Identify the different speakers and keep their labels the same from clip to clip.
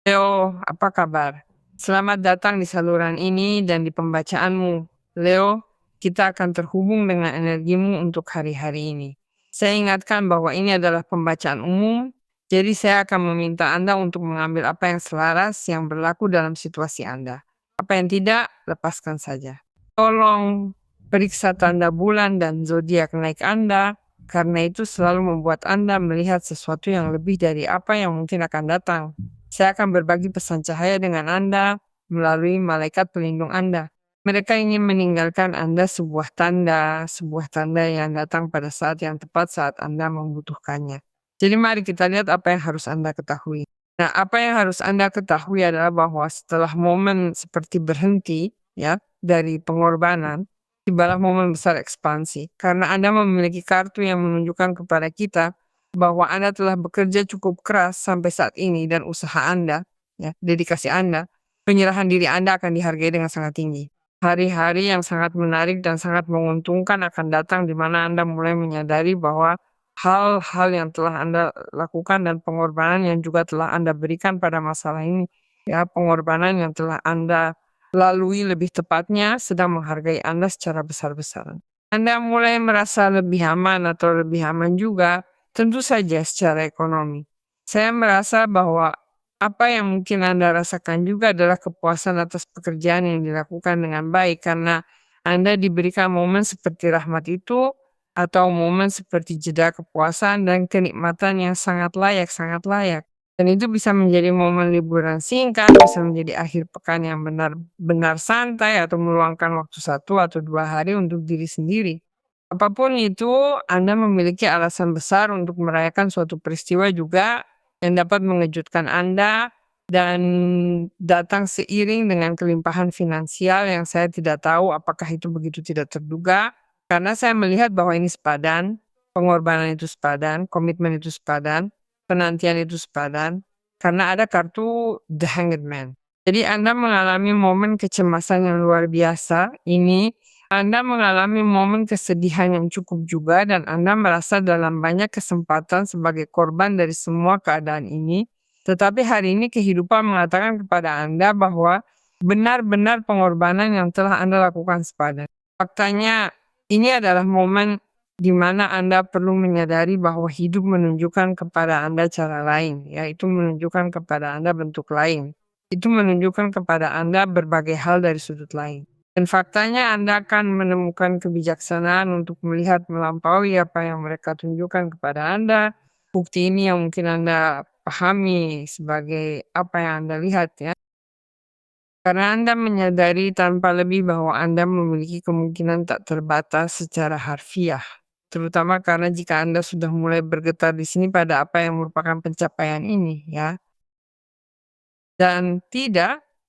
Speaker 1: Leo, apa kabar? Selamat datang di saluran ini dan di pembacaanmu. Leo, kita akan terhubung dengan energimu untuk hari-hari ini. Saya ingatkan bahwa ini adalah pembacaan umum, jadi saya akan meminta Anda untuk mengambil apa yang selaras yang berlaku dalam situasi Anda. Apa yang tidak, lepaskan saja. Tolong periksa tanda bulan dan zodiak naik Anda, karena itu selalu membuat Anda melihat sesuatu yang lebih dari apa yang mungkin akan datang. Saya akan berbagi pesan cahaya dengan Anda melalui malaikat pelindung Anda. Mereka ingin meninggalkan Anda sebuah tanda yang datang pada saat yang tepat saat Anda membutuhkannya. Jadi mari kita lihat apa yang harus Anda ketahui. Nah, apa yang harus Anda ketahui adalah bahwa setelah momen seperti berhenti, ya, dari pengorbanan, tibalah momen besar ekspansi. Karena Anda memiliki kartu yang menunjukkan kepada kita bahwa Anda telah bekerja cukup keras sampai saat ini dan usaha Anda, ya, dedikasi Anda, penyerahan diri Anda akan dihargai dengan sangat tinggi. Hari-hari yang sangat menarik dan sangat menguntungkan akan datang di mana Anda mulai menyadari bahwa hal-hal yang telah Anda lakukan dan pengorbanan yang juga telah Anda berikan pada masalah ini, ya, pengorbanan yang telah Anda lalui lebih tepatnya sedang menghargai Anda secara besar-besaran. Anda mulai merasa lebih aman atau lebih aman juga. Tentu saja secara ekonomi. Saya merasa bahwa apa yang mungkin Anda rasakan juga adalah kepuasan atas pekerjaan yang dilakukan dengan baik karena Anda diberikan momen seperti rahmat itu atau momen seperti jeda kepuasan dan kenikmatan yang sangat layak, sangat layak. Dan itu bisa menjadi momen liburan singkat, bisa menjadi akhir pekan yang benar-benar santai atau meluangkan waktu 1 atau 2 hari untuk diri sendiri. Apapun itu, Anda memiliki alasan besar untuk merayakan suatu peristiwa juga yang dapat mengejutkan Anda dan datang seiring dengan kelimpahan finansial yang saya tidak tahu apakah itu begitu tidak terduga. Karena saya melihat bahwa ini sepadan, pengorbanan itu sepadan, komitmen itu sepadan, penantian itu sepadan, karena ada kartu The Hanged Man. Jadi Anda mengalami momen kecemasan yang luar biasa ini, Anda mengalami momen kesedihan yang cukup juga dan Anda merasa dalam banyak kesempatan sebagai korban dari semua keadaan ini. Tetapi hari ini kehidupan mengatakan kepada Anda bahwa benar-benar pengorbanan yang telah Anda lakukan sepadan. Faktanya ini adalah momen di mana Anda perlu menyadari bahwa hidup menunjukkan kepada Anda cara lain, yaitu menunjukkan kepada Anda bentuk lain. Itu menunjukkan kepada Anda berbagai hal dari sudut lain. Dan faktanya Anda akan menemukan kebijaksanaan untuk melihat melampaui apa yang mereka tunjukkan kepada Anda. Bukti ini yang mungkin Anda pahami sebagai apa yang Anda lihat, ya. Karena Anda menyadari tanpa lebih bahwa Anda memiliki kemungkinan tak terbatas secara harfiah. Terutama karena jika Anda sudah mulai bergetar di sini pada apa yang merupakan pencapaian ini, ya. Dan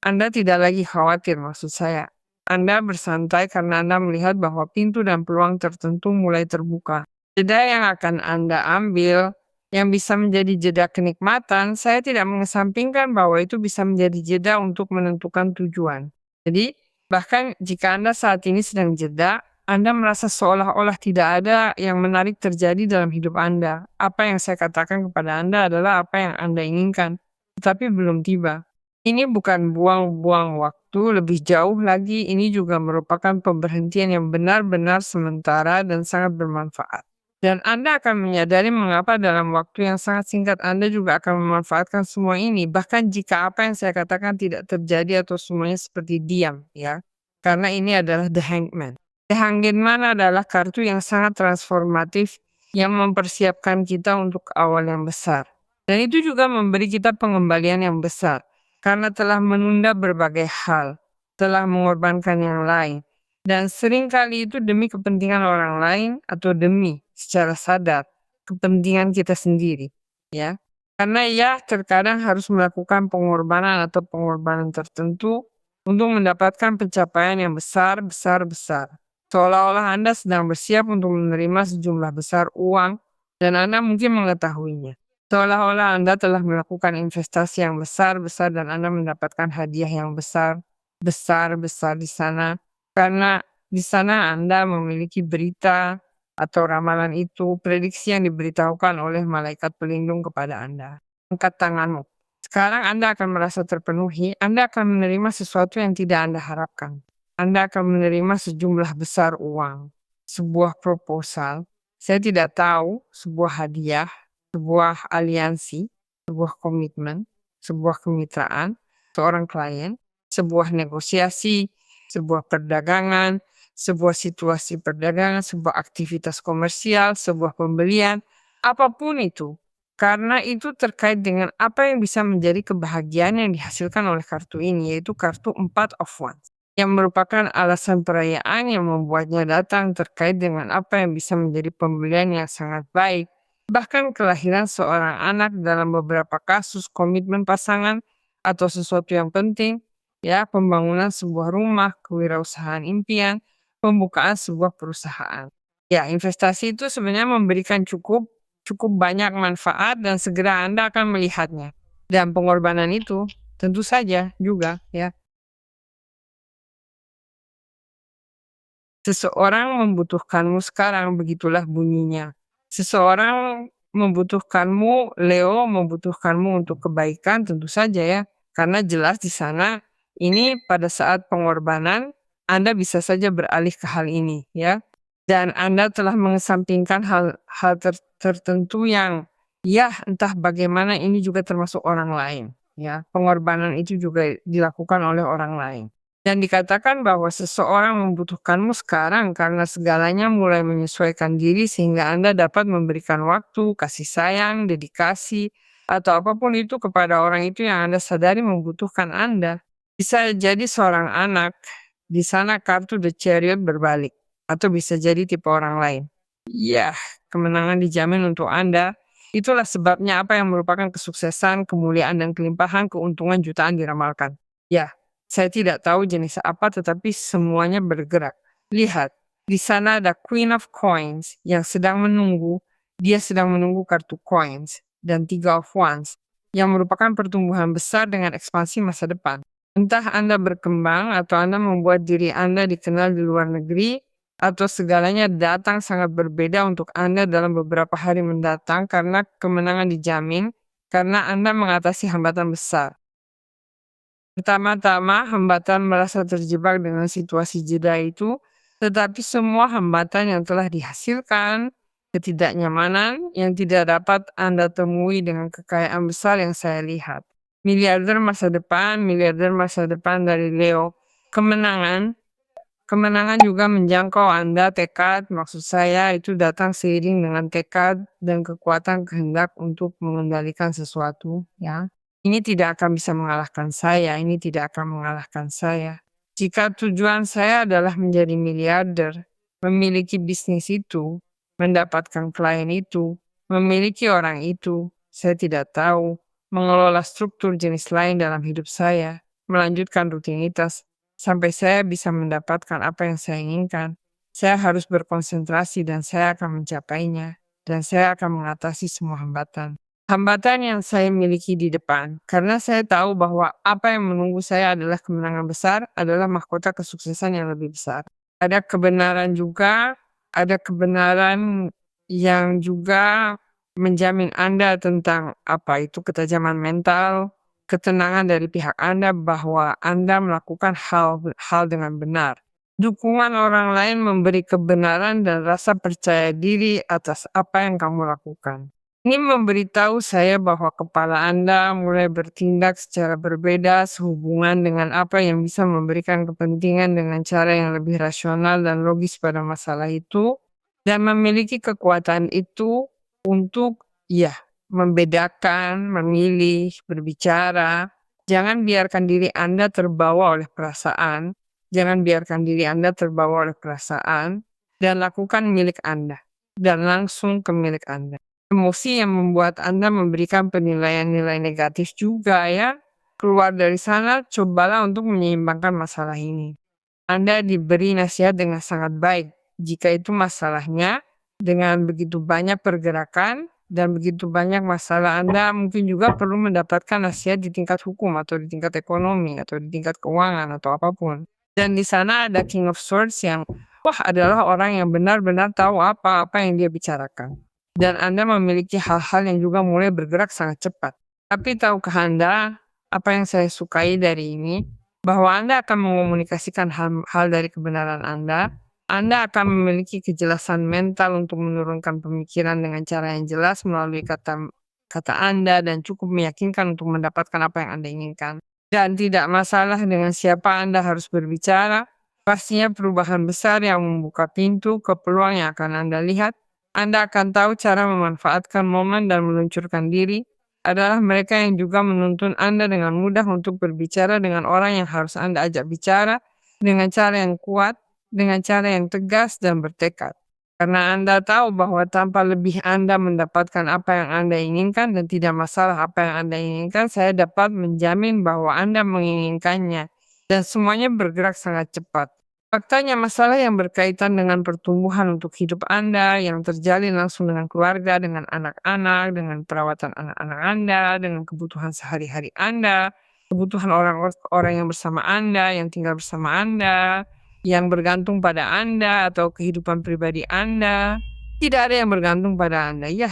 Speaker 1: Anda tidak lagi khawatir maksud saya. Anda bersantai karena Anda melihat bahwa pintu dan peluang tertentu mulai terbuka. Jeda yang akan Anda ambil, yang bisa menjadi jeda kenikmatan, saya tidak mengesampingkan bahwa itu bisa menjadi jeda untuk menentukan tujuan. Jadi, bahkan jika Anda saat ini sedang jeda, Anda merasa seolah-olah tidak ada yang menarik terjadi dalam hidup Anda. Apa yang saya katakan kepada Anda adalah apa yang Anda inginkan tetapi belum tiba. Ini bukan buang-buang waktu, lebih jauh lagi ini juga merupakan pemberhentian yang benar-benar sementara dan sangat bermanfaat. Dan Anda akan menyadari mengapa dalam waktu yang sangat singkat Anda juga akan memanfaatkan semua ini. Bahkan jika apa yang saya katakan tidak terjadi atau semuanya seperti diam, ya. Karena ini adalah The Hanged Man. The Hanged Man adalah kartu yang sangat transformatif yang mempersiapkan kita untuk awal yang besar. Dan itu juga memberi kita pengembalian yang besar karena telah menunda berbagai hal, telah mengorbankan yang lain. Dan seringkali itu demi kepentingan orang lain atau demi secara sadar kepentingan kita sendiri, ya. Karena ya terkadang harus melakukan pengorbanan atau pengorbanan tertentu untuk mendapatkan pencapaian yang besar, besar, besar. Seolah-olah Anda sedang bersiap untuk menerima sejumlah besar uang dan Anda mungkin mengetahuinya. Seolah-olah Anda telah melakukan investasi yang besar-besar dan Anda mendapatkan hadiah yang besar-besar di sana. Karena di sana Anda memiliki berita atau ramalan itu, prediksi yang diberitahukan oleh malaikat pelindung kepada Anda. Angkat tanganmu. Sekarang Anda akan merasa terpenuhi, Anda akan menerima sesuatu yang tidak Anda harapkan. Anda akan menerima sejumlah besar uang, sebuah proposal, saya tidak tahu, sebuah hadiah, sebuah aliansi, sebuah komitmen, sebuah kemitraan, seorang klien, sebuah negosiasi, sebuah perdagangan, sebuah situasi perdagangan, sebuah aktivitas komersial, sebuah pembelian, apapun itu. Karena itu terkait dengan apa yang bisa menjadi kebahagiaan yang dihasilkan oleh kartu ini, yaitu kartu 4 of Wands. Yang merupakan alasan perayaan yang membuatnya datang terkait dengan apa yang bisa menjadi pembelian yang sangat baik. Bahkan kelahiran seorang anak dalam beberapa kasus komitmen pasangan atau sesuatu yang penting, ya pembangunan sebuah rumah, kewirausahaan impian, pembukaan sebuah perusahaan. Ya, investasi itu sebenarnya memberikan cukup cukup banyak manfaat dan segera Anda akan melihatnya. Dan pengorbanan itu tentu saja juga ya. Seseorang membutuhkanmu sekarang, begitulah bunyinya. Seseorang membutuhkanmu, Leo membutuhkanmu untuk kebaikan tentu saja ya. Karena jelas di sana ini pada saat pengorbanan Anda bisa saja beralih ke hal ini ya. Dan Anda telah mengesampingkan hal tertentu yang ya entah bagaimana ini juga termasuk orang lain ya. Pengorbanan itu juga dilakukan oleh orang lain. Dan dikatakan bahwa seseorang membutuhkanmu sekarang karena segalanya mulai menyesuaikan diri sehingga Anda dapat memberikan waktu, kasih sayang, dedikasi, atau apapun itu kepada orang itu yang Anda sadari membutuhkan Anda. Bisa jadi seorang anak, di sana kartu The Chariot berbalik, atau bisa jadi tipe orang lain. Ya, kemenangan dijamin untuk Anda. Itulah sebabnya apa yang merupakan kesuksesan, kemuliaan, dan kelimpahan, keuntungan jutaan diramalkan. Ya, saya tidak tahu jenis apa tetapi semuanya bergerak. Lihat, di sana ada Queen of Coins yang sedang menunggu. Dia sedang menunggu kartu coins dan 3 of Wands yang merupakan pertumbuhan besar dengan ekspansi masa depan. Entah Anda berkembang atau Anda membuat diri Anda dikenal di luar negeri atau segalanya datang sangat berbeda untuk Anda dalam beberapa hari mendatang karena kemenangan dijamin karena Anda mengatasi hambatan besar. Pertama-tama hambatan merasa terjebak dengan situasi jeda itu, tetapi semua hambatan yang telah dihasilkan, ketidaknyamanan yang tidak dapat Anda temui dengan kekayaan besar yang saya lihat. Miliarder masa depan dari Leo. Kemenangan juga menjangkau Anda, tekad, maksud saya itu datang seiring dengan tekad dan kekuatan kehendak untuk mengendalikan sesuatu, ya. Ini tidak akan bisa mengalahkan saya, ini tidak akan mengalahkan saya. Jika tujuan saya adalah menjadi miliarder, memiliki bisnis itu, mendapatkan klien itu, memiliki orang itu, saya tidak tahu, mengelola struktur jenis lain dalam hidup saya, melanjutkan rutinitas, sampai saya bisa mendapatkan apa yang saya inginkan. Saya harus berkonsentrasi dan saya akan mencapainya, dan saya akan mengatasi semua hambatan. Hambatan yang saya miliki di depan, karena saya tahu bahwa apa yang menunggu saya adalah kemenangan besar, adalah mahkota kesuksesan yang lebih besar. Ada kebenaran juga, ada kebenaran yang juga menjamin Anda tentang apa itu ketajaman mental, ketenangan dari pihak Anda bahwa Anda melakukan hal dengan benar. Dukungan orang lain memberi kebenaran dan rasa percaya diri atas apa yang kamu lakukan. Ini memberitahu saya bahwa kepala Anda mulai bertindak secara berbeda sehubungan dengan apa yang bisa memberikan kepentingan dengan cara yang lebih rasional dan logis pada masalah itu, dan memiliki kekuatan itu untuk ya membedakan, memilih, berbicara. Jangan biarkan diri Anda terbawa oleh perasaan, jangan biarkan diri Anda terbawa oleh perasaan, dan lakukan milik Anda, dan langsung ke milik Anda. Emosi yang membuat Anda memberikan penilaian-nilai negatif juga ya. Keluar dari sana, cobalah untuk menyeimbangkan masalah ini. Anda diberi nasihat dengan sangat baik. Jika itu masalahnya, dengan begitu banyak pergerakan dan begitu banyak masalah Anda mungkin juga perlu mendapatkan nasihat di tingkat hukum atau di tingkat ekonomi atau di tingkat keuangan atau apapun. Dan di sana ada King of Swords yang adalah orang yang benar-benar tahu apa-apa yang dia bicarakan. Dan Anda memiliki hal-hal yang juga mulai bergerak sangat cepat. Tapi tahukah Anda apa yang saya sukai dari ini? Bahwa Anda akan mengomunikasikan hal dari kebenaran Anda. Anda akan memiliki kejelasan mental untuk menurunkan pemikiran dengan cara yang jelas melalui kata kata Anda dan cukup meyakinkan untuk mendapatkan apa yang Anda inginkan. Dan tidak masalah dengan siapa Anda harus berbicara. Pastinya perubahan besar yang membuka pintu ke peluang yang akan Anda lihat. Anda akan tahu cara memanfaatkan momen dan meluncurkan diri adalah mereka yang juga menuntun Anda dengan mudah untuk berbicara dengan orang yang harus Anda ajak bicara dengan cara yang kuat, dengan cara yang tegas dan bertekad. Karena Anda tahu bahwa tanpa lebih Anda mendapatkan apa yang Anda inginkan dan tidak masalah apa yang Anda inginkan, saya dapat menjamin bahwa Anda menginginkannya dan semuanya bergerak sangat cepat. Faktanya masalah yang berkaitan dengan pertumbuhan untuk hidup Anda yang terjalin langsung dengan keluarga, dengan anak-anak, dengan perawatan anak-anak Anda, dengan kebutuhan sehari-hari Anda, kebutuhan orang-orang yang bersama Anda, yang tinggal bersama Anda, yang bergantung pada Anda atau kehidupan pribadi Anda. Tidak ada yang bergantung pada Anda. Ya,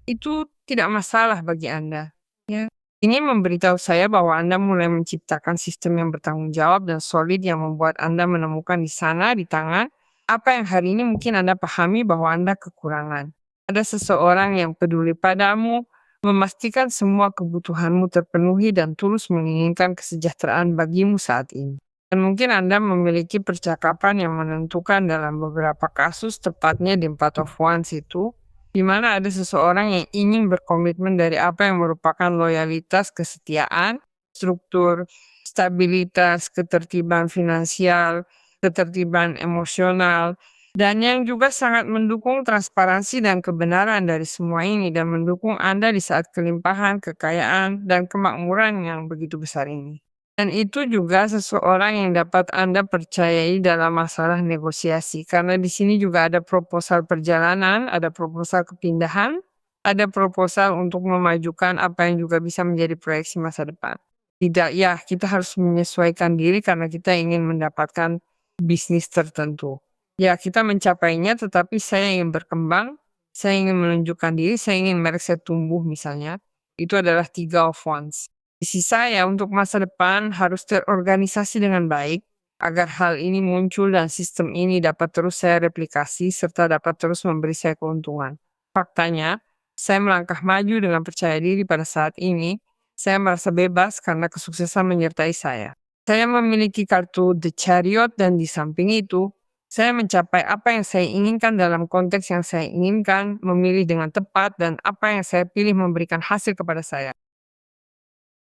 Speaker 1: itu tidak masalah bagi Anda. Ya. Ini memberitahu saya bahwa Anda mulai menciptakan sistem yang bertanggung jawab dan solid yang membuat Anda menemukan di sana, di tangan, apa yang hari ini mungkin Anda pahami bahwa Anda kekurangan. Ada seseorang yang peduli padamu, memastikan semua kebutuhanmu terpenuhi dan tulus menginginkan kesejahteraan bagimu saat ini. Dan mungkin Anda memiliki percakapan yang menentukan dalam beberapa kasus, tepatnya di 4 of Wands itu, di mana ada seseorang yang ingin berkomitmen dari apa yang merupakan loyalitas, kesetiaan, struktur, stabilitas, ketertiban finansial, ketertiban emosional, dan yang juga sangat mendukung transparansi dan kebenaran dari semua ini dan mendukung Anda di saat kelimpahan, kekayaan, dan kemakmuran yang begitu besar ini. Dan itu juga seseorang yang dapat Anda percayai dalam masalah negosiasi. Karena di sini juga ada proposal perjalanan, ada proposal kepindahan, ada proposal untuk memajukan apa yang juga bisa menjadi proyeksi masa depan. Tidak, ya kita harus menyesuaikan diri karena kita ingin mendapatkan bisnis tertentu. Ya kita mencapainya tetapi saya ingin berkembang, saya ingin menunjukkan diri, saya ingin merek saya tumbuh misalnya. Itu adalah 3 of Wands. Visi saya untuk masa depan harus terorganisasi dengan baik agar hal ini muncul dan sistem ini dapat terus saya replikasi serta dapat terus memberi saya keuntungan. Faktanya, saya melangkah maju dengan percaya diri pada saat ini. Saya merasa bebas karena kesuksesan menyertai saya. Saya memiliki kartu The Chariot dan di samping itu, saya mencapai apa yang saya inginkan dalam konteks yang saya inginkan, memilih dengan tepat dan apa yang saya pilih memberikan hasil kepada saya.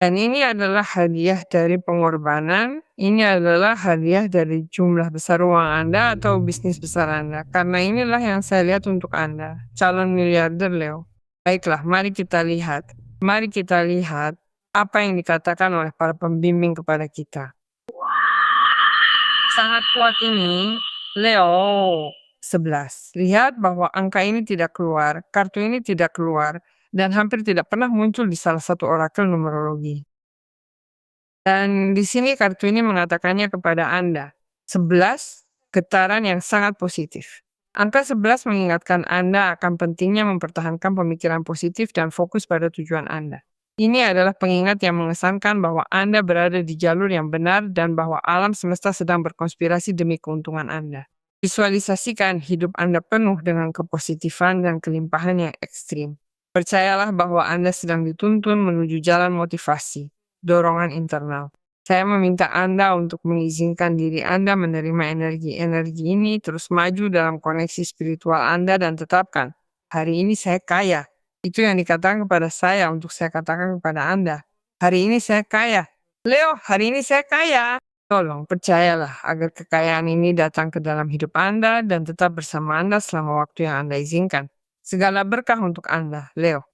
Speaker 1: Dan ini adalah hadiah dari pengorbanan, ini adalah hadiah dari jumlah besar uang Anda atau bisnis besar Anda. Karena inilah yang saya lihat untuk Anda, calon miliarder Leo. Baiklah, mari kita lihat. Mari kita lihat apa yang dikatakan oleh para pembimbing kepada kita. Sangat kuat ini, Leo 11. Lihat bahwa angka ini tidak keluar, kartu ini tidak keluar, dan hampir tidak pernah muncul di salah satu orakel numerologi. Dan di sini kartu ini mengatakannya kepada Anda. 11, getaran yang sangat positif. Angka 11 mengingatkan Anda akan pentingnya mempertahankan pemikiran positif dan fokus pada tujuan Anda. Ini adalah pengingat yang mengesankan bahwa Anda berada di jalur yang benar dan bahwa alam semesta sedang berkonspirasi demi keuntungan Anda. Visualisasikan hidup Anda penuh dengan kepositifan dan kelimpahan yang ekstrim. Percayalah bahwa Anda sedang dituntun menuju jalan motivasi, dorongan internal. Saya meminta Anda untuk mengizinkan diri Anda menerima energi-energi ini terus maju dalam koneksi spiritual Anda dan tetapkan, hari ini saya kaya. Itu yang dikatakan kepada saya untuk saya katakan kepada Anda. Hari ini saya kaya. Leo, hari ini saya kaya. Tolong percayalah agar kekayaan ini datang ke dalam hidup Anda dan tetap bersama Anda selama waktu yang Anda izinkan. Segala berkah untuk Anda, Leo.